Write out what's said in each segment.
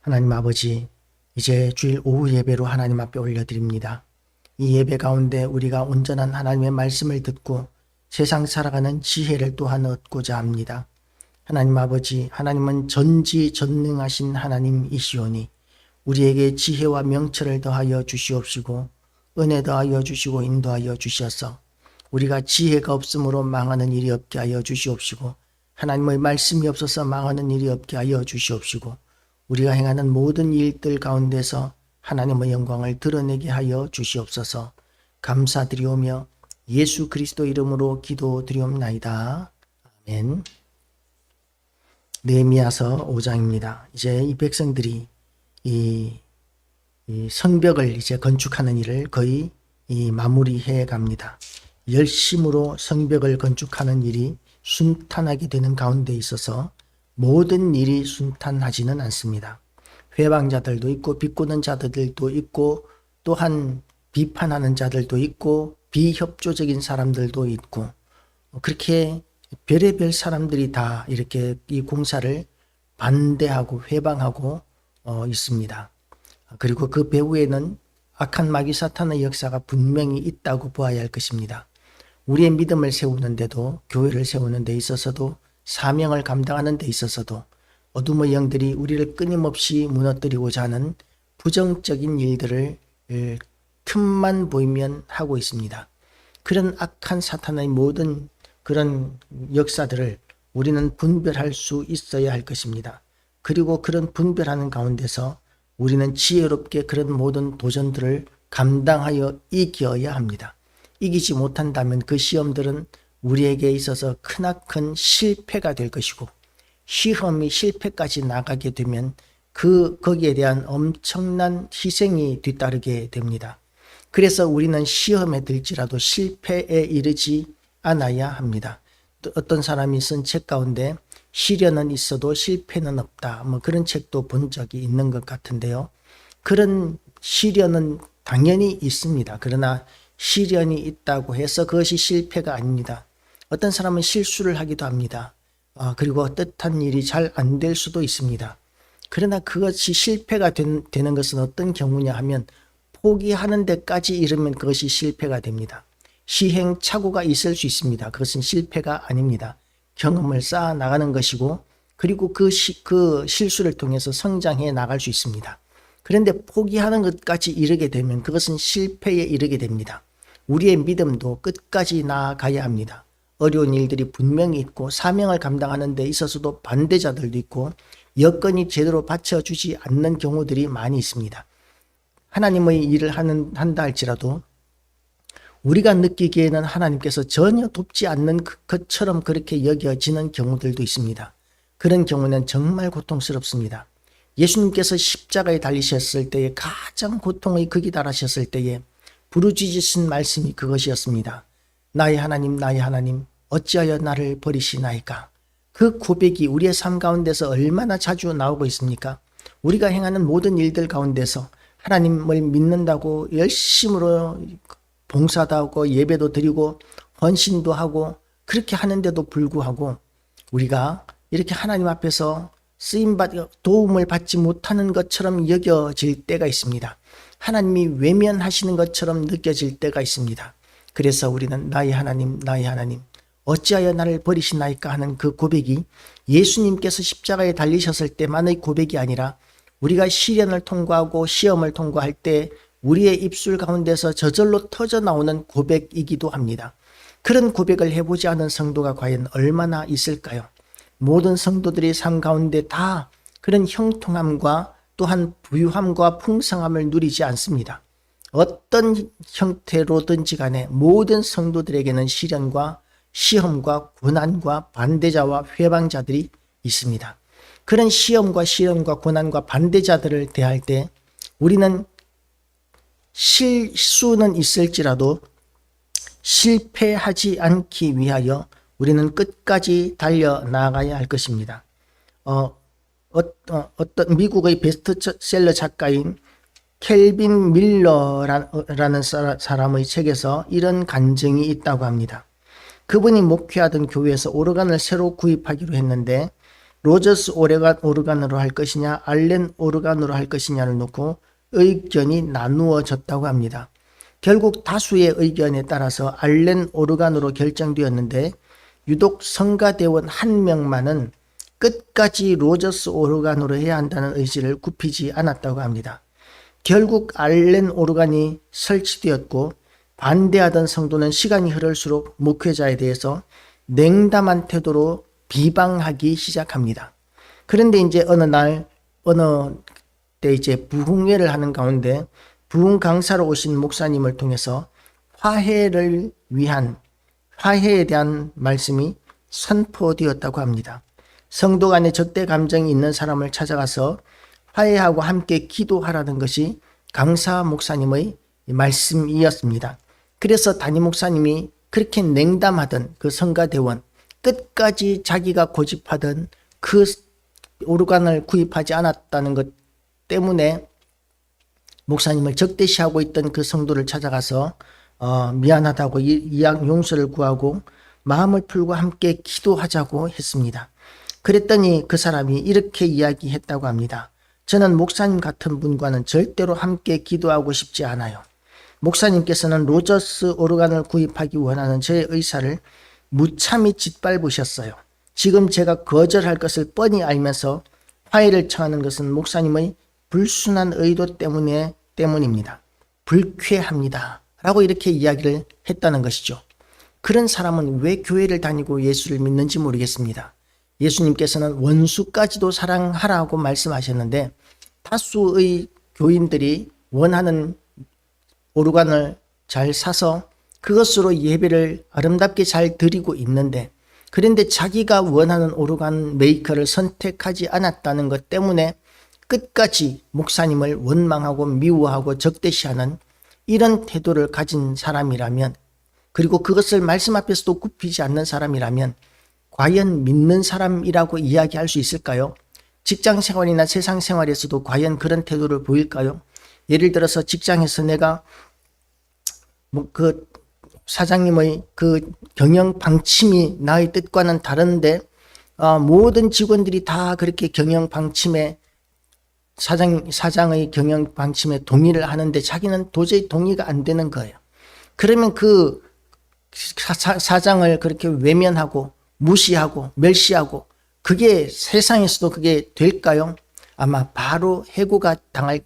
하나님 아버지, 이제 주일 오후 예배로 하나님 앞에 올려드립니다. 이 예배 가운데 우리가 온전한 하나님의 말씀을 듣고 세상 살아가는 지혜를 또한 얻고자 합니다. 하나님 아버지, 하나님은 전지전능하신 하나님이시오니 우리에게 지혜와 명철을 더하여 주시옵시고 은혜 더하여 주시고 인도하여 주셔서 우리가 지혜가 없으므로 망하는 일이 없게 하여 주시옵시고 하나님의 말씀이 없어서 망하는 일이 없게 하여 주시옵시고 우리가 행하는 모든 일들 가운데서 하나님의 영광을 드러내게 하여 주시옵소서. 감사드리오며 예수 그리스도 이름으로 기도드리옵나이다. 아멘. 느헤미야서 5장입니다. 이제 이 백성들이 이 성벽을 이제 건축하는 일을 거의 마무리해 갑니다. 열심으로 성벽을 건축하는 일이 순탄하게 되는 가운데 있어서 모든 일이 순탄하지는 않습니다. 회방자들도 있고 비꼬는 자들도 있고 또한 비판하는 자들도 있고 비협조적인 사람들도 있고 그렇게 별의별 사람들이 다 이렇게 이 공사를 반대하고 회방하고 있습니다. 그리고 그 배후에는 악한 마귀 사탄의 역사가 분명히 있다고 보아야 할 것입니다. 우리의 믿음을 세우는데도 교회를 세우는 데 있어서도 사명을 감당하는 데 있어서도 어둠의 영들이 우리를 끊임없이 무너뜨리고자 하는 부정적인 일들을 틈만 보이면 하고 있습니다. 그런 악한 사탄의 모든 그런 역사들을 우리는 분별할 수 있어야 할 것입니다. 그리고 그런 분별하는 가운데서 우리는 지혜롭게 그런 모든 도전들을 감당하여 이겨야 합니다. 이기지 못한다면 그 시험들은 우리에게 있어서 크나큰 실패가 될 것이고 시험이 실패까지 나가게 되면 거기에 대한 엄청난 희생이 뒤따르게 됩니다. 그래서 우리는 시험에 들지라도 실패에 이르지 않아야 합니다. 또 어떤 사람이 쓴 책 가운데 시련은 있어도 실패는 없다. 그런 책도 본 적이 있는 것 같은데요. 그런 시련은 당연히 있습니다. 그러나 시련이 있다고 해서 그것이 실패가 아닙니다. 어떤 사람은 실수를 하기도 합니다. 그리고 뜻한 일이 잘 안 될 수도 있습니다. 그러나 그것이 실패가 되는 것은 어떤 경우냐 하면 포기하는 데까지 이르면 그것이 실패가 됩니다. 시행착오가 있을 수 있습니다. 그것은 실패가 아닙니다. 경험을 쌓아 나가는 것이고 그리고 그 실수를 통해서 성장해 나갈 수 있습니다. 그런데 포기하는 것까지 이르게 되면 그것은 실패에 이르게 됩니다. 우리의 믿음도 끝까지 나아가야 합니다. 어려운 일들이 분명히 있고 사명을 감당하는 데 있어서도 반대자들도 있고 여건이 제대로 받쳐주지 않는 경우들이 많이 있습니다. 하나님의 일을 한다 할지라도 우리가 느끼기에는 하나님께서 전혀 돕지 않는 것처럼 그렇게 여겨지는 경우들도 있습니다. 그런 경우는 정말 고통스럽습니다. 예수님께서 십자가에 달리셨을 때에 가장 고통의 극이 달하셨을 때에 부르짖으신 말씀이 그것이었습니다. 나의 하나님 나의 하나님 어찌하여 나를 버리시나이까. 그 고백이 우리의 삶 가운데서 얼마나 자주 나오고 있습니까? 우리가 행하는 모든 일들 가운데서 하나님을 믿는다고 열심으로 봉사도 하고 예배도 드리고 헌신도 하고 그렇게 하는데도 불구하고 우리가 이렇게 하나님 앞에서 도움을 받지 못하는 것처럼 여겨질 때가 있습니다. 하나님이 외면하시는 것처럼 느껴질 때가 있습니다. 그래서 우리는 나의 하나님 나의 하나님 어찌하여 나를 버리시나이까 하는 그 고백이 예수님께서 십자가에 달리셨을 때만의 고백이 아니라 우리가 시련을 통과하고 시험을 통과할 때 우리의 입술 가운데서 저절로 터져나오는 고백이기도 합니다. 그런 고백을 해보지 않은 성도가 과연 얼마나 있을까요? 모든 성도들이 삶 가운데 다 그런 형통함과 또한 부유함과 풍성함을 누리지 않습니다. 어떤 형태로든지 간에 모든 성도들에게는 시련과 시험과 고난과 반대자와 회방자들이 있습니다. 그런 시험과 시련과 고난과 반대자들을 대할 때 우리는 실수는 있을지라도 실패하지 않기 위하여 우리는 끝까지 달려나가야 할 것입니다. 어떤 미국의 베스트셀러 작가인 켈빈 밀러라는 사람의 책에서 이런 간증이 있다고 합니다. 그분이 목회하던 교회에서 오르간을 새로 구입하기로 했는데 로저스 오르간으로 할 것이냐 알렌 오르간으로 할 것이냐를 놓고 의견이 나누어졌다고 합니다. 결국 다수의 의견에 따라서 알렌 오르간으로 결정되었는데 유독 성가대원 한 명만은 끝까지 로저스 오르간으로 해야 한다는 의지를 굽히지 않았다고 합니다. 결국 알렌 오르간이 설치되었고 반대하던 성도는 시간이 흐를수록 목회자에 대해서 냉담한 태도로 비방하기 시작합니다. 그런데 이제 어느 때 이제 부흥회를 하는 가운데 부흥 강사로 오신 목사님을 통해서 화해에 대한 말씀이 선포되었다고 합니다. 성도 간에 적대 감정이 있는 사람을 찾아가서 화해하고 함께 기도하라는 것이 강사 목사님의 말씀이었습니다. 그래서 담임 목사님이 그렇게 냉담하던 그 성가대원, 끝까지 자기가 고집하던 그 오르간을 구입하지 않았다는 것 때문에 목사님을 적대시하고 있던 그 성도를 찾아가서 미안하다고 용서를 구하고 마음을 풀고 함께 기도하자고 했습니다. 그랬더니 그 사람이 이렇게 이야기했다고 합니다. 저는 목사님 같은 분과는 절대로 함께 기도하고 싶지 않아요. 목사님께서는 로저스 오르간을 구입하기 원하는 저의 의사를 무참히 짓밟으셨어요. 지금 제가 거절할 것을 뻔히 알면서 화해를 청하는 것은 목사님의 불순한 의도 때문입니다. 불쾌합니다. 라고 이렇게 이야기를 했다는 것이죠. 그런 사람은 왜 교회를 다니고 예수를 믿는지 모르겠습니다. 예수님께서는 원수까지도 사랑하라고 말씀하셨는데 다수의 교인들이 원하는 오르간을 잘 사서 그것으로 예배를 아름답게 잘 드리고 있는데, 그런데 자기가 원하는 오르간 메이커를 선택하지 않았다는 것 때문에 끝까지 목사님을 원망하고 미워하고 적대시하는 이런 태도를 가진 사람이라면, 그리고 그것을 말씀 앞에서도 굽히지 않는 사람이라면 과연 믿는 사람이라고 이야기할 수 있을까요? 직장 생활이나 세상 생활에서도 과연 그런 태도를 보일까요? 예를 들어서 직장에서 내가 그 사장님의 그 경영 방침이 나의 뜻과는 다른데 모든 직원들이 다 그렇게 경영 방침에 사장의 경영 방침에 동의를 하는데 자기는 도저히 동의가 안 되는 거예요. 그러면 그 사장을 그렇게 외면하고 무시하고 멸시하고 그게 세상에서도 그게 될까요? 아마 바로 해고가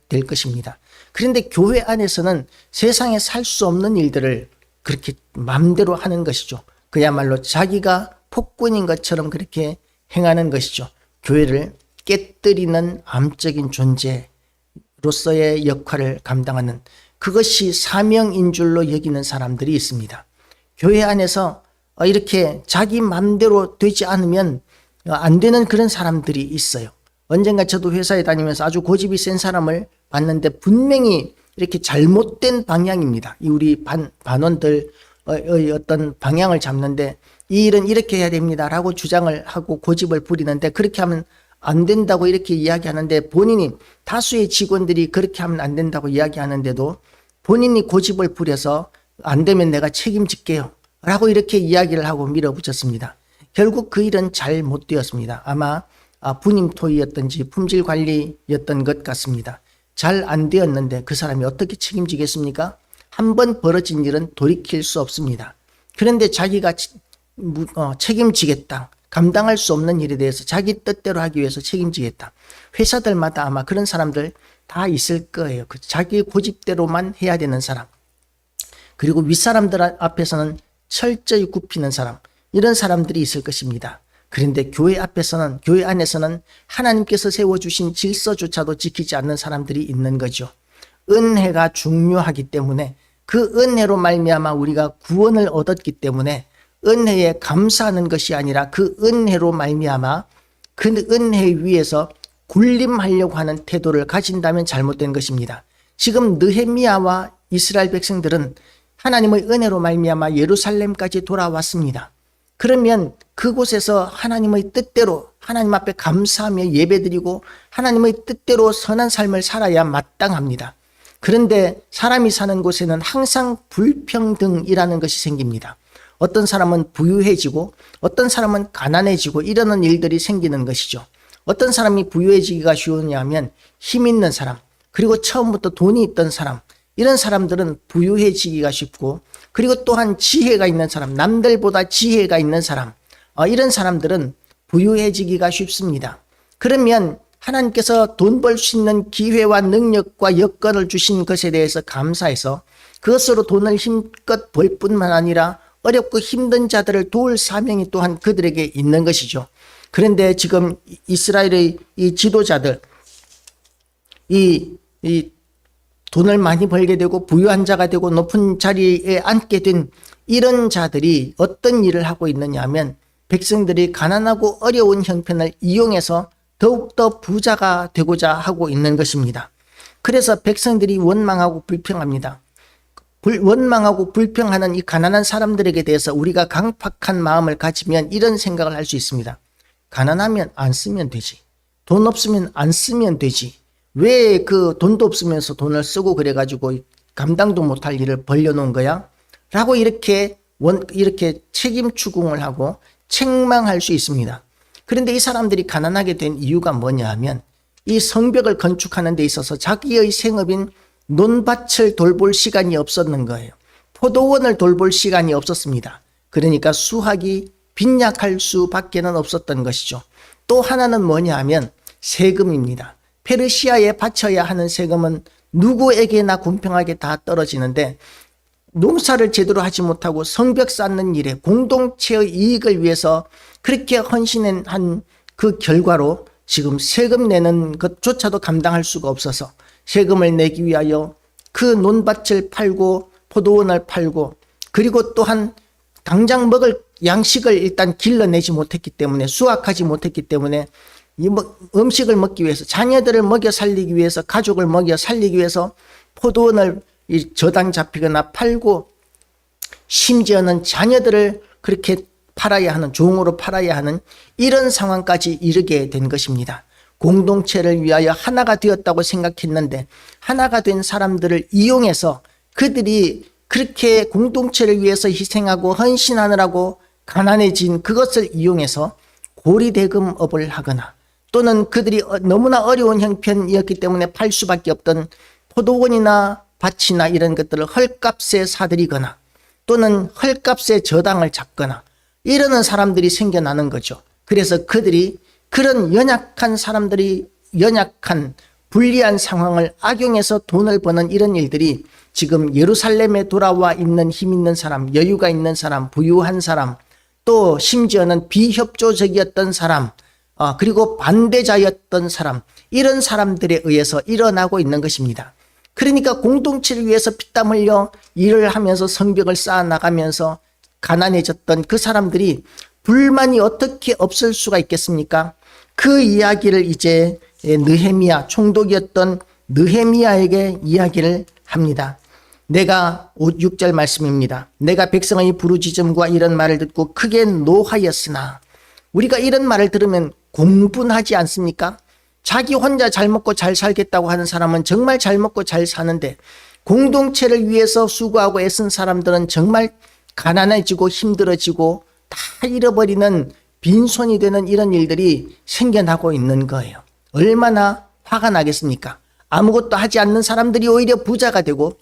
될 것입니다. 그런데 교회 안에서는 세상에 살 수 없는 일들을 그렇게 마음대로 하는 것이죠. 그야말로 자기가 폭군인 것처럼 그렇게 행하는 것이죠. 교회를 깨뜨리는 암적인 존재로서의 역할을 감당하는, 그것이 사명인 줄로 여기는 사람들이 있습니다. 교회 안에서 이렇게 자기 마음대로 되지 않으면 안 되는 그런 사람들이 있어요. 언젠가 저도 회사에 다니면서 아주 고집이 센 사람을 봤는데 분명히 이렇게 잘못된 방향입니다. 우리 반원들의 어떤 방향을 잡는데 이 일은 이렇게 해야 됩니다 라고 주장을 하고 고집을 부리는데, 그렇게 하면 안 된다고 이렇게 이야기하는데 본인이, 다수의 직원들이 그렇게 하면 안 된다고 이야기하는데도 본인이 고집을 부려서 안 되면 내가 책임질게요 라고 이렇게 이야기를 하고 밀어붙였습니다. 결국 그 일은 잘 못 되었습니다. 아마 분임 토의였던지 품질 관리였던 것 같습니다. 잘 안 되었는데 그 사람이 어떻게 책임지겠습니까? 한번 벌어진 일은 돌이킬 수 없습니다. 그런데 자기가 책임지겠다, 감당할 수 없는 일에 대해서 자기 뜻대로 하기 위해서 책임지겠다. 회사들마다 아마 그런 사람들 다 있을 거예요. 자기 고집대로만 해야 되는 사람, 그리고 윗사람들 앞에서는 철저히 굽히는 사람, 이런 사람들이 있을 것입니다. 그런데 교회 안에서는 하나님께서 세워주신 질서조차도 지키지 않는 사람들이 있는 거죠. 은혜가 중요하기 때문에, 그 은혜로 말미암아 우리가 구원을 얻었기 때문에 은혜에 감사하는 것이 아니라 그 은혜로 말미암아 그 은혜 위에서 군림하려고 하는 태도를 가진다면 잘못된 것입니다. 지금 느헤미야와 이스라엘 백성들은 하나님의 은혜로 말미암아 예루살렘까지 돌아왔습니다. 그러면 그곳에서 하나님의 뜻대로 하나님 앞에 감사하며 예배드리고 하나님의 뜻대로 선한 삶을 살아야 마땅합니다. 그런데 사람이 사는 곳에는 항상 불평등이라는 것이 생깁니다. 어떤 사람은 부유해지고 어떤 사람은 가난해지고 이러는 일들이 생기는 것이죠. 어떤 사람이 부유해지기가 쉬우냐면 힘 있는 사람, 그리고 처음부터 돈이 있던 사람, 이런 사람들은 부유해지기가 쉽고, 그리고 또한 지혜가 있는 사람, 남들보다 지혜가 있는 사람, 이런 사람들은 부유해지기가 쉽습니다. 그러면 하나님께서 돈 벌 수 있는 기회와 능력과 여건을 주신 것에 대해서 감사해서 그것으로 돈을 힘껏 벌 뿐만 아니라 어렵고 힘든 자들을 도울 사명이 또한 그들에게 있는 것이죠. 그런데 지금 이스라엘의 이 지도자들, 이 돈을 많이 벌게 되고 부유한 자가 되고 높은 자리에 앉게 된 이런 자들이 어떤 일을 하고 있느냐 하면 백성들이 가난하고 어려운 형편을 이용해서 더욱더 부자가 되고자 하고 있는 것입니다. 그래서 백성들이 원망하고 불평합니다. 원망하고 불평하는 이 가난한 사람들에게 대해서 우리가 강팍한 마음을 가지면 이런 생각을 할 수 있습니다. 가난하면 안 쓰면 되지. 돈 없으면 안 쓰면 되지. 왜 그 돈도 없으면서 돈을 쓰고 그래가지고 감당도 못할 일을 벌려놓은 거야? 라고 이렇게 책임 추궁을 하고 책망할 수 있습니다. 그런데 이 사람들이 가난하게 된 이유가 뭐냐 하면 이 성벽을 건축하는 데 있어서 자기의 생업인 논밭을 돌볼 시간이 없었는 거예요. 포도원을 돌볼 시간이 없었습니다. 그러니까 수확이 빈약할 수밖에는 없었던 것이죠. 또 하나는 뭐냐 하면 세금입니다. 페르시아에 바쳐야 하는 세금은 누구에게나 공평하게 다 떨어지는데 농사를 제대로 하지 못하고 성벽 쌓는 일에 공동체의 이익을 위해서 그렇게 헌신한 그 결과로 지금 세금 내는 것조차도 감당할 수가 없어서 세금을 내기 위하여 그 논밭을 팔고 포도원을 팔고 그리고 또한 당장 먹을 양식을 일단 길러내지 못했기 때문에 수확하지 못했기 때문에 이 음식을 먹기 위해서 자녀들을 먹여 살리기 위해서 가족을 먹여 살리기 위해서 포도원을 저당 잡히거나 팔고 심지어는 자녀들을 그렇게 팔아야 하는 종으로 팔아야 하는 이런 상황까지 이르게 된 것입니다. 공동체를 위하여 하나가 되었다고 생각했는데 하나가 된 사람들을 이용해서 그들이 그렇게 공동체를 위해서 희생하고 헌신하느라고 가난해진 그것을 이용해서 고리대금업을 하거나 또는 그들이 너무나 어려운 형편이었기 때문에 팔 수밖에 없던 포도원이나 밭이나 이런 것들을 헐값에 사들이거나 또는 헐값에 저당을 잡거나 이러는 사람들이 생겨나는 거죠. 그래서 그들이 그런 연약한 사람들이 연약한 불리한 상황을 악용해서 돈을 버는 이런 일들이 지금 예루살렘에 돌아와 있는 힘 있는 사람, 여유가 있는 사람, 부유한 사람, 또 심지어는 비협조적이었던 사람, 그리고 반대자였던 사람, 이런 사람들에 의해서 일어나고 있는 것입니다. 그러니까 공동체를 위해서 피땀 흘려 일을 하면서 성벽을 쌓아 나가면서 가난해졌던 그 사람들이 불만이 어떻게 없을 수가 있겠습니까? 그 이야기를 이제 느헤미야, 총독이었던 느헤미야에게 이야기를 합니다. 내가 6절 말씀입니다. 내가 백성의 부르짖음과 이런 말을 듣고 크게 노하였으나, 우리가 이런 말을 들으면 공분하지 않습니까? 자기 혼자 잘 먹고 잘 살겠다고 하는 사람은 정말 잘 먹고 잘 사는데 공동체를 위해서 수고하고 애쓴 사람들은 정말 가난해지고 힘들어지고 다 잃어버리는 빈손이 되는 이런 일들이 생겨나고 있는 거예요. 얼마나 화가 나겠습니까? 아무것도 하지 않는 사람들이 오히려 부자가 되고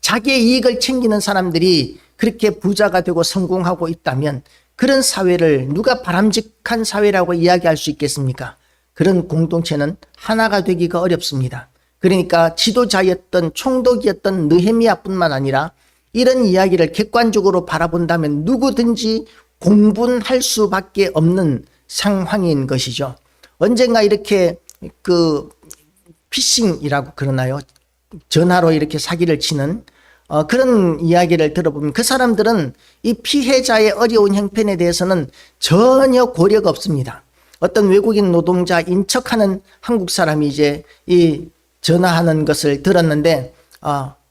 자기의 이익을 챙기는 사람들이 그렇게 부자가 되고 성공하고 있다면 그런 사회를 누가 바람직한 사회라고 이야기할 수 있겠습니까? 그런 공동체는 하나가 되기가 어렵습니다. 그러니까 지도자였던 총독이었던 느헤미야뿐만 아니라 이런 이야기를 객관적으로 바라본다면 누구든지 공분할 수밖에 없는 상황인 것이죠. 언젠가 이렇게 피싱이라고 그러나요? 전화로 이렇게 사기를 치는 그런 이야기를 들어보면 그 사람들은 이 피해자의 어려운 형편에 대해서는 전혀 고려가 없습니다. 어떤 외국인 노동자인 척하는 한국 사람이 이제 이 전화하는 것을 들었는데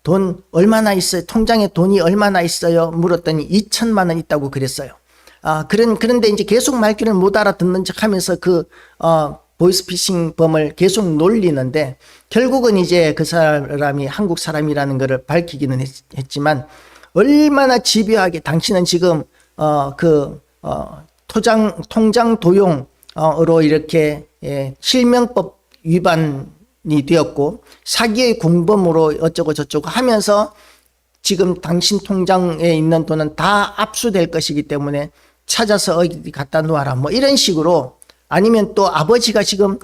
돈 얼마나 있어요? 통장에 돈이 얼마나 있어요? 물었더니 2천만 원 있다고 그랬어요. 그런데 이제 계속 말귀를 못 알아듣는 척 하면서 보이스피싱 범을 계속 놀리는데 결국은 이제 그 사람이 한국 사람이라는 것을 밝히기는 했지만 얼마나 집요하게 당신은 지금 통장 도용 으로 이렇게 실명법 위반이 되었고 사기의 공범으로 어쩌고 저쩌고 하면서 지금 당신 통장에 있는 돈은 다 압수될 것이기 때문에 찾아서 어디 갖다 놓아라 뭐 이런 식으로, 아니면 또 아버지가 지금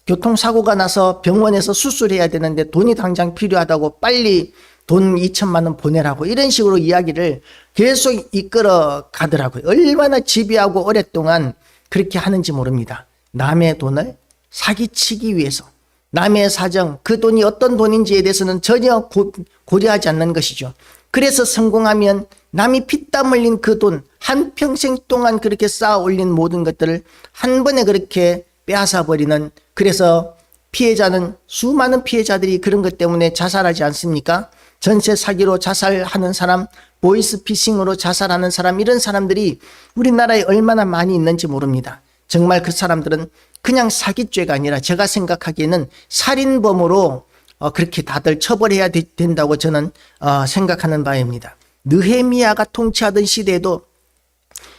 교통사고가 나서 병원에서 수술해야 되는데 돈이 당장 필요하다고 빨리 돈 2천만 원 보내라고 이런 식으로 이야기를 계속 이끌어 가더라고요. 얼마나 집요하고 오랫동안 그렇게 하는지 모릅니다. 남의 돈을 사기치기 위해서, 남의 사정, 그 돈이 어떤 돈인지에 대해서는 전혀 고려하지 않는 것이죠. 그래서 성공하면 남이 피땀 흘린 그 돈, 한평생 동안 그렇게 쌓아 올린 모든 것들을 한 번에 그렇게 빼앗아 버리는, 그래서 피해자는, 수많은 피해자들이 그런 것 때문에 자살하지 않습니까? 전세 사기로 자살하는 사람, 보이스피싱으로 자살하는 사람, 이런 사람들이 우리나라에 얼마나 많이 있는지 모릅니다. 정말 그 사람들은 그냥 사기죄가 아니라 제가 생각하기에는 살인범으로 그렇게 다들 처벌해야 된다고 저는 생각하는 바입니다. 느헤미야가 통치하던 시대에도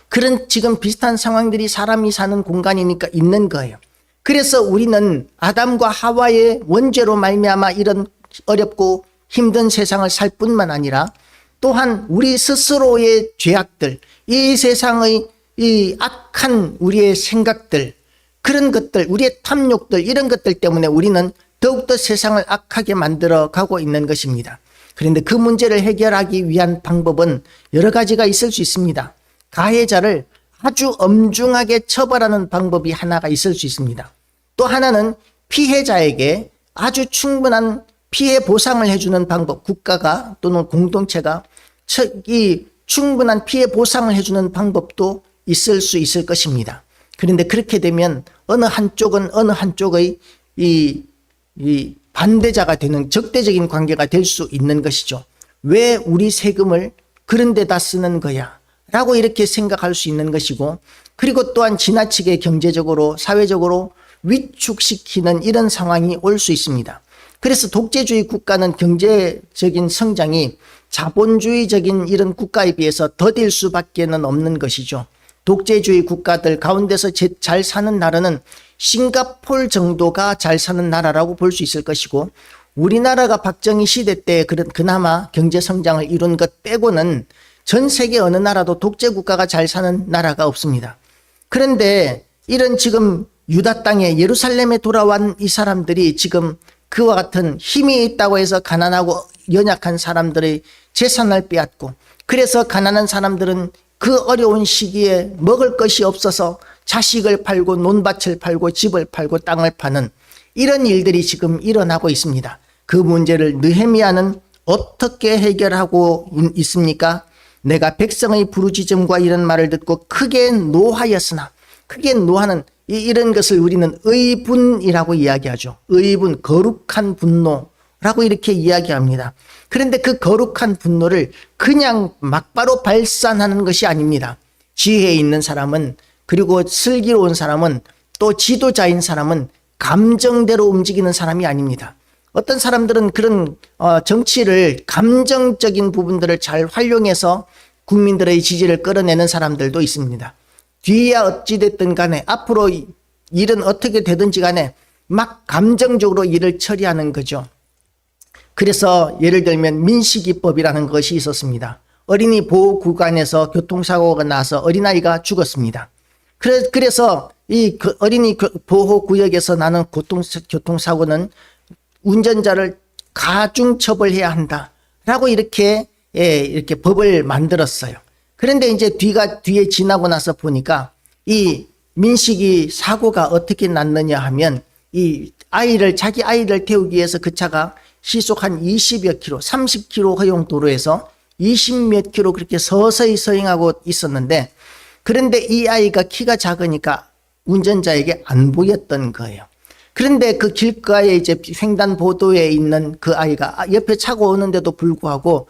그런 지금 비슷한 상황들이 사람이 사는 공간이니까 있는 거예요. 그래서 우리는 아담과 하와의 원죄로 말미암아 이런 어렵고 힘든 세상을 살 뿐만 아니라 또한 우리 스스로의 죄악들, 이 세상의 이 악한 우리의 생각들, 그런 것들, 우리의 탐욕들, 이런 것들 때문에 우리는 더욱더 세상을 악하게 만들어 가고 있는 것입니다. 그런데 그 문제를 해결하기 위한 방법은 여러 가지가 있을 수 있습니다. 가해자를 아주 엄중하게 처벌하는 방법이 하나가 있을 수 있습니다. 또 하나는 피해자에게 아주 충분한 피해 보상을 해주는 방법, 국가가 또는 공동체가 이 충분한 피해 보상을 해주는 방법도 있을 수 있을 것입니다. 그런데 그렇게 되면 어느 한쪽은 어느 한쪽의 이 반대자가 되는 적대적인 관계가 될 수 있는 것이죠. 왜 우리 세금을 그런 데다 쓰는 거야? 라고 이렇게 생각할 수 있는 것이고, 그리고 또한 지나치게 경제적으로 사회적으로 위축시키는 이런 상황이 올 수 있습니다. 그래서 독재주의 국가는 경제적인 성장이 자본주의적인 이런 국가에 비해서 더딜 수밖에는 없는 것이죠. 독재주의 국가들 가운데서 잘 사는 나라는 싱가포르 정도가 잘 사는 나라라고 볼 수 있을 것이고, 우리나라가 박정희 시대 때 그나마 경제 성장을 이룬 것 빼고는 전 세계 어느 나라도 독재 국가가 잘 사는 나라가 없습니다. 그런데 이런 지금 유다 땅에 예루살렘에 돌아온 이 사람들이 지금 그와 같은 힘이 있다고 해서 가난하고 연약한 사람들의 재산을 빼앗고, 그래서 가난한 사람들은 그 어려운 시기에 먹을 것이 없어서 자식을 팔고 논밭을 팔고 집을 팔고 땅을 파는 이런 일들이 지금 일어나고 있습니다. 그 문제를 느헤미야는 어떻게 해결하고 있습니까? 내가 백성의 부르짖음과 이런 말을 듣고 크게 노하였으나, 크게 노하는 이런 것을 우리는 의분이라고 이야기하죠. 의분, 거룩한 분노라고 이렇게 이야기합니다. 그런데 그 거룩한 분노를 그냥 막바로 발산하는 것이 아닙니다. 지혜에 있는 사람은, 그리고 슬기로운 사람은, 또 지도자인 사람은 감정대로 움직이는 사람이 아닙니다. 어떤 사람들은 그런 정치를, 감정적인 부분들을 잘 활용해서 국민들의 지지를 끌어내는 사람들도 있습니다. 뒤야 어찌됐든 간에 앞으로 일은 어떻게 되든지 간에 막 감정적으로 일을 처리하는 거죠. 그래서 예를 들면 민식이법이라는 것이 있었습니다. 어린이 보호구간에서 교통사고가 나서 어린아이가 죽었습니다. 그래서 이 어린이 보호구역에서 나는 교통사고는 운전자를 가중처벌해야 한다라고 이렇게 법을 만들었어요. 그런데 이제 뒤에 지나고 나서 보니까 이 민식이 사고가 어떻게 났느냐 하면, 이 자기 아이를 태우기 위해서 그 차가 시속 한 20여 킬로, 30km 허용 도로에서 20몇 킬로 그렇게 서서히 서행하고 있었는데, 그런데 이 아이가 키가 작으니까 운전자에게 안 보였던 거예요. 그런데 그 길가에 이제 횡단보도에 있는 그 아이가 옆에 차가 오는데도 불구하고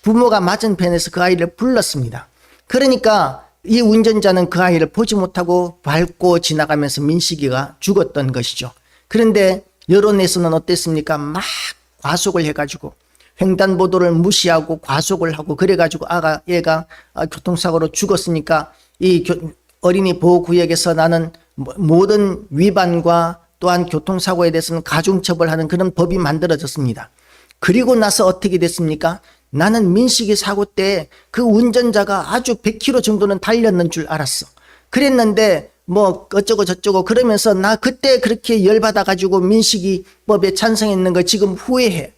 부모가 맞은편에서 그 아이를 불렀습니다. 그러니까 이 운전자는 그 아이를 보지 못하고 밟고 지나가면서 민식이가 죽었던 것이죠. 그런데 여론에서는 어땠습니까? 막 과속을 해가지고 횡단보도를 무시하고 과속을 하고 그래가지고 얘가 교통사고로 죽었으니까 이 어린이 보호구역에서 나는 모든 위반과 또한 교통사고에 대해서는 가중처벌하는 그런 법이 만들어졌습니다. 그리고 나서 어떻게 됐습니까? 나는 민식이 사고 때 그 운전자가 아주 100km 정도는 달렸는 줄 알았어. 그랬는데 뭐 어쩌고 저쩌고 그러면서 나 그때 그렇게 열받아 가지고 민식이 법에 찬성했는 거 지금 후회해.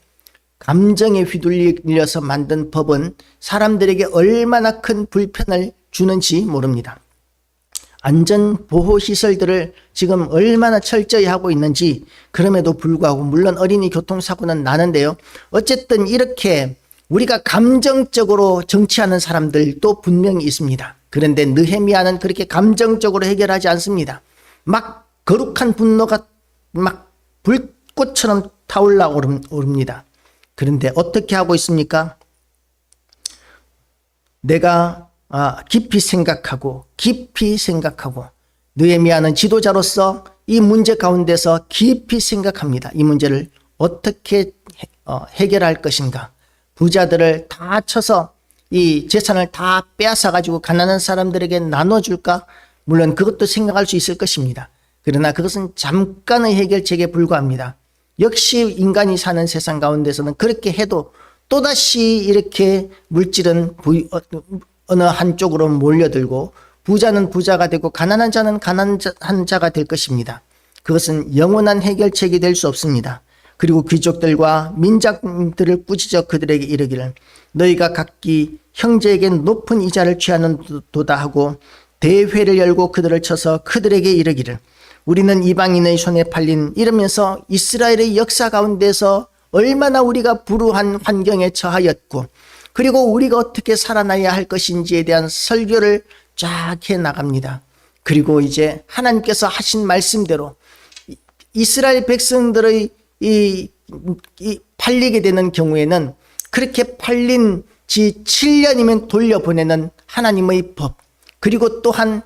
감정에 휘둘려서 만든 법은 사람들에게 얼마나 큰 불편을 주는지 모릅니다. 안전보호시설들을 지금 얼마나 철저히 하고 있는지, 그럼에도 불구하고 물론 어린이 교통사고는 나는데요. 어쨌든 이렇게 우리가 감정적으로 정치하는 사람들도 분명히 있습니다. 그런데 느헤미야는 그렇게 감정적으로 해결하지 않습니다. 막 거룩한 분노가 막 불꽃처럼 타올라 오릅니다. 그런데 어떻게 하고 있습니까? 내가 깊이 생각하고 느헤미야는 지도자로서 이 문제 가운데서 깊이 생각합니다. 이 문제를 어떻게 해결할 것인가. 부자들을 다 쳐서 이 재산을 다 빼앗아 가지고 가난한 사람들에게 나눠줄까? 물론 그것도 생각할 수 있을 것입니다. 그러나 그것은 잠깐의 해결책에 불과합니다. 역시 인간이 사는 세상 가운데서는 그렇게 해도 또다시 이렇게 물질은 어느 한쪽으로 몰려들고 부자는 부자가 되고 가난한 자는 가난한 자가 될 것입니다. 그것은 영원한 해결책이 될 수 없습니다. 그리고 귀족들과 민장들을 꾸짖어 그들에게 이르기를 너희가 각기 형제에게 높은 이자를 취하는 도다 하고 대회를 열고 그들을 쳐서 그들에게 이르기를 우리는 이방인의 손에 팔린, 이러면서 이스라엘의 역사 가운데서 얼마나 우리가 불우한 환경에 처하였고 그리고 우리가 어떻게 살아나야 할 것인지에 대한 설교를 쫙 해 나갑니다. 그리고 이제 하나님께서 하신 말씀대로 이스라엘 백성들의 이 팔리게 되는 경우에는 그렇게 팔린 지 7년이면 돌려보내는 하나님의 법, 그리고 또한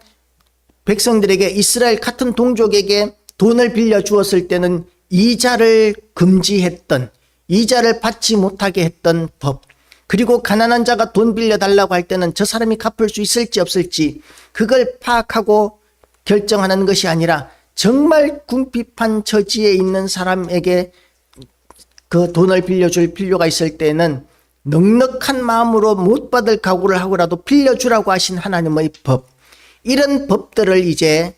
백성들에게 이스라엘 같은 동족에게 돈을 빌려 주었을 때는 이자를 금지했던, 이자를 받지 못하게 했던 법, 그리고 가난한 자가 돈 빌려달라고 할 때는 저 사람이 갚을 수 있을지 없을지 그걸 파악하고 결정하는 것이 아니라 정말 궁핍한 처지에 있는 사람에게 그 돈을 빌려줄 필요가 있을 때는 넉넉한 마음으로 못 받을 각오를 하고라도 빌려주라고 하신 하나님의 법, 이런 법들을 이제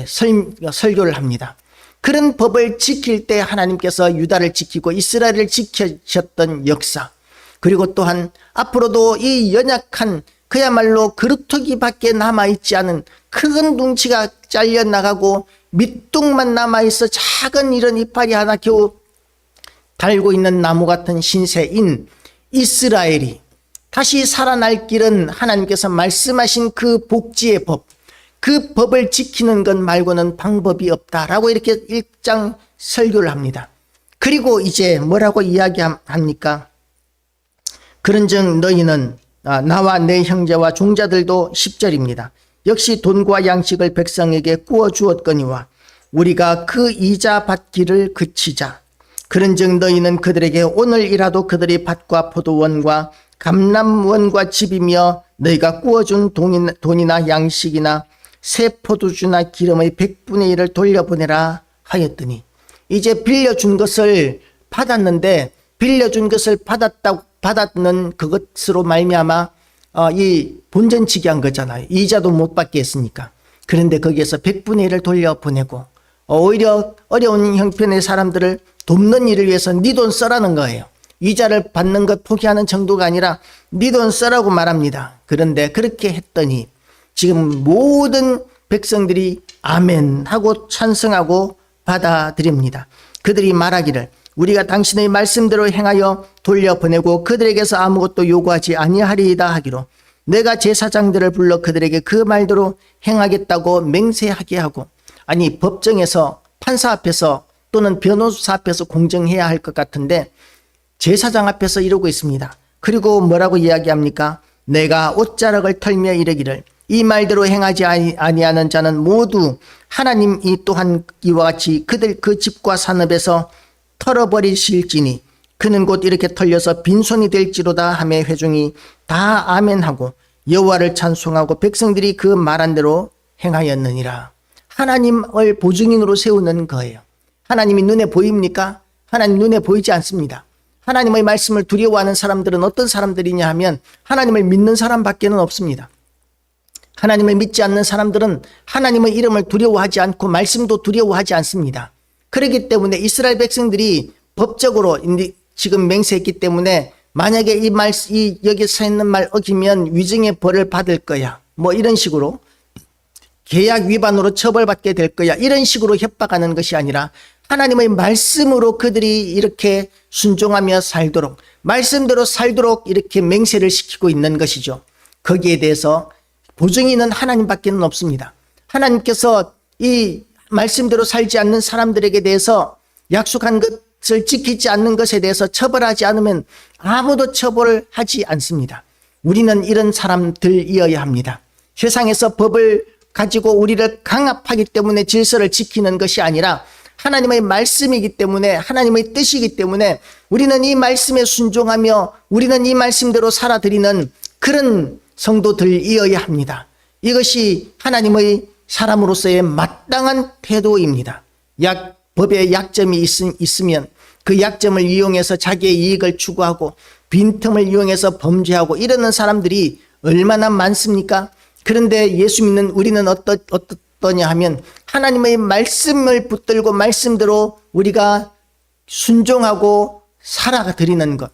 설교를 합니다. 그런 법을 지킬 때 하나님께서 유다를 지키고 이스라엘을 지키셨던 역사, 그리고 또한 앞으로도 이 연약한 그야말로 그루터기밖에 남아있지 않은 큰 둥치가 잘려나가고 밑둥만 남아있어 작은 이런 이파리 하나 겨우 달고 있는 나무 같은 신세인 이스라엘이 다시 살아날 길은 하나님께서 말씀하신 그 복지의 법, 그 법을 지키는 것 말고는 방법이 없다라고 이렇게 1장 설교를 합니다. 그리고 이제 뭐라고 이야기합니까? 그런즉 너희는 나와 내 형제와 종자들도 10절입니다. 역시 돈과 양식을 백성에게 구워 주었거니와 우리가 그 이자 받기를 그치자. 그런즉 너희는 그들에게 오늘이라도 그들이 밭과 포도원과 감람원과 집이며 너희가 구워준 돈이나 양식이나 새 포도주나 기름의 100분의 1을 돌려보내라 하였더니, 이제 빌려준 것을 받았는데 빌려준 것을 받았는 그것으로 말미암아 이 본전치기 한 거잖아요. 이자도 못 받게 했으니까. 그런데 거기에서 100분의 1을 돌려보내고 오히려 어려운 형편의 사람들을 돕는 일을 위해서 네 돈 써라는 거예요. 이자를 받는 것 포기하는 정도가 아니라 네 돈 써라고 말합니다. 그런데 그렇게 했더니 지금 모든 백성들이 아멘 하고 찬성하고 받아들입니다. 그들이 말하기를 우리가 당신의 말씀대로 행하여 돌려보내고 그들에게서 아무것도 요구하지 아니하리이다 하기로 내가 제사장들을 불러 그들에게 그 말대로 행하겠다고 맹세하게 하고, 아니 법정에서 판사 앞에서 또는 변호사 앞에서 공정해야 할 것 같은데 제사장 앞에서 이러고 있습니다. 그리고 뭐라고 이야기합니까? 내가 옷자락을 털며 이르기를 이 말대로 행하지 아니하는 자는 모두 하나님이 또한 이와 같이 그들 그 집과 산업에서 털어버리실지니 그는 곧 이렇게 털려서 빈손이 될지로다 하며 회중이 다 아멘하고 여호와를 찬송하고 백성들이 그 말한 대로 행하였느니라. 하나님을 보증인으로 세우는 거예요. 하나님이 눈에 보입니까? 하나님 눈에 보이지 않습니다. 하나님의 말씀을 두려워하는 사람들은 어떤 사람들이냐 하면 하나님을 믿는 사람밖에는 없습니다. 하나님을 믿지 않는 사람들은 하나님의 이름을 두려워하지 않고 말씀도 두려워하지 않습니다. 그렇기 때문에 이스라엘 백성들이 법적으로 지금 맹세했기 때문에 만약에 이 여기서 있는 말 어기면 위증의 벌을 받을 거야. 뭐 이런 식으로 계약 위반으로 처벌받게 될 거야. 이런 식으로 협박하는 것이 아니라 하나님의 말씀으로 그들이 이렇게 순종하며 살도록, 말씀대로 살도록 이렇게 맹세를 시키고 있는 것이죠. 거기에 대해서 보증인은 하나님밖에는 없습니다. 하나님께서 이 말씀대로 살지 않는 사람들에게 대해서 약속한 것을 지키지 않는 것에 대해서 처벌하지 않으면 아무도 처벌을 하지 않습니다. 우리는 이런 사람들이어야 합니다. 세상에서 법을 가지고 우리를 강압하기 때문에 질서를 지키는 것이 아니라 하나님의 말씀이기 때문에, 하나님의 뜻이기 때문에 우리는 이 말씀에 순종하며 우리는 이 말씀대로 살아드리는 그런 성도들이어야 합니다. 이것이 하나님의 사람으로서의 마땅한 태도입니다. 법에 약점이 있으면 그 약점을 이용해서 자기의 이익을 추구하고 빈틈을 이용해서 범죄하고 이러는 사람들이 얼마나 많습니까? 그런데 예수 믿는 우리는 어떠냐 하면 하나님의 말씀을 붙들고 말씀대로 우리가 순종하고 살아드리는 것,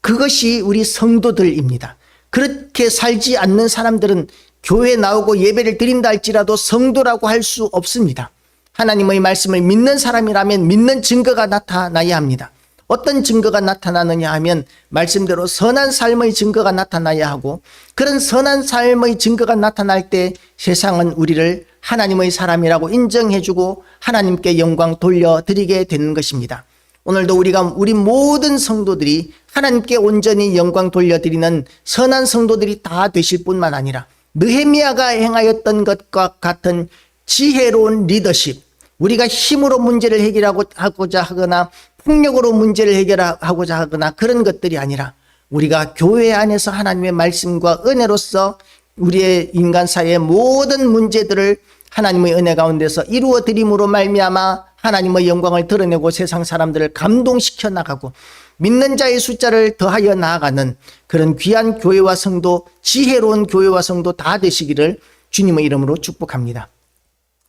그것이 우리 성도들입니다. 그렇게 살지 않는 사람들은 교회 나오고 예배를 드린다 할지라도 성도라고 할 수 없습니다. 하나님의 말씀을 믿는 사람이라면 믿는 증거가 나타나야 합니다. 어떤 증거가 나타나느냐 하면 말씀대로 선한 삶의 증거가 나타나야 하고, 그런 선한 삶의 증거가 나타날 때 세상은 우리를 하나님의 사람이라고 인정해주고 하나님께 영광 돌려드리게 되는 것입니다. 오늘도 우리 모든 성도들이 하나님께 온전히 영광 돌려드리는 선한 성도들이 다 되실 뿐만 아니라 느헤미야가 행하였던 것과 같은 지혜로운 리더십, 우리가 힘으로 문제를 해결하고자 하거나 폭력으로 문제를 해결하고자 하거나 그런 것들이 아니라 우리가 교회 안에서 하나님의 말씀과 은혜로서 우리의 인간사회의 모든 문제들을 하나님의 은혜 가운데서 이루어 드림으로 말미암아 하나님의 영광을 드러내고 세상 사람들을 감동시켜 나가고 믿는 자의 숫자를 더하여 나아가는 그런 귀한 교회와 성도, 지혜로운 교회와 성도 다 되시기를 주님의 이름으로 축복합니다.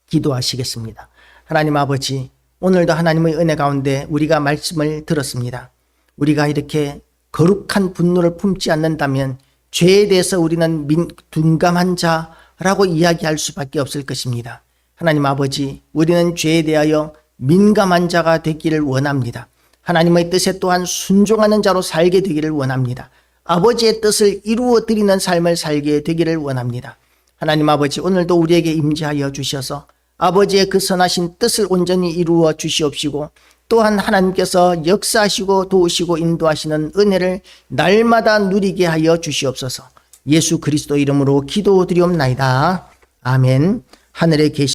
기도하시겠습니다. 하나님 아버지, 오늘도 하나님의 은혜 가운데 우리가 말씀을 들었습니다. 우리가 이렇게 거룩한 분노를 품지 않는다면 죄에 대해서 우리는 둔감한 자라고 이야기할 수밖에 없을 것입니다. 하나님 아버지, 우리는 죄에 대하여 민감한 자가 되기를 원합니다. 하나님의 뜻에 또한 순종하는 자로 살게 되기를 원합니다. 아버지의 뜻을 이루어 드리는 삶을 살게 되기를 원합니다. 하나님 아버지, 오늘도 우리에게 임재하여 주셔서 아버지의 그 선하신 뜻을 온전히 이루어 주시옵시고, 또한 하나님께서 역사하시고 도우시고 인도하시는 은혜를 날마다 누리게 하여 주시옵소서. 예수 그리스도 이름으로 기도드리옵나이다. 아멘. 하늘에 계신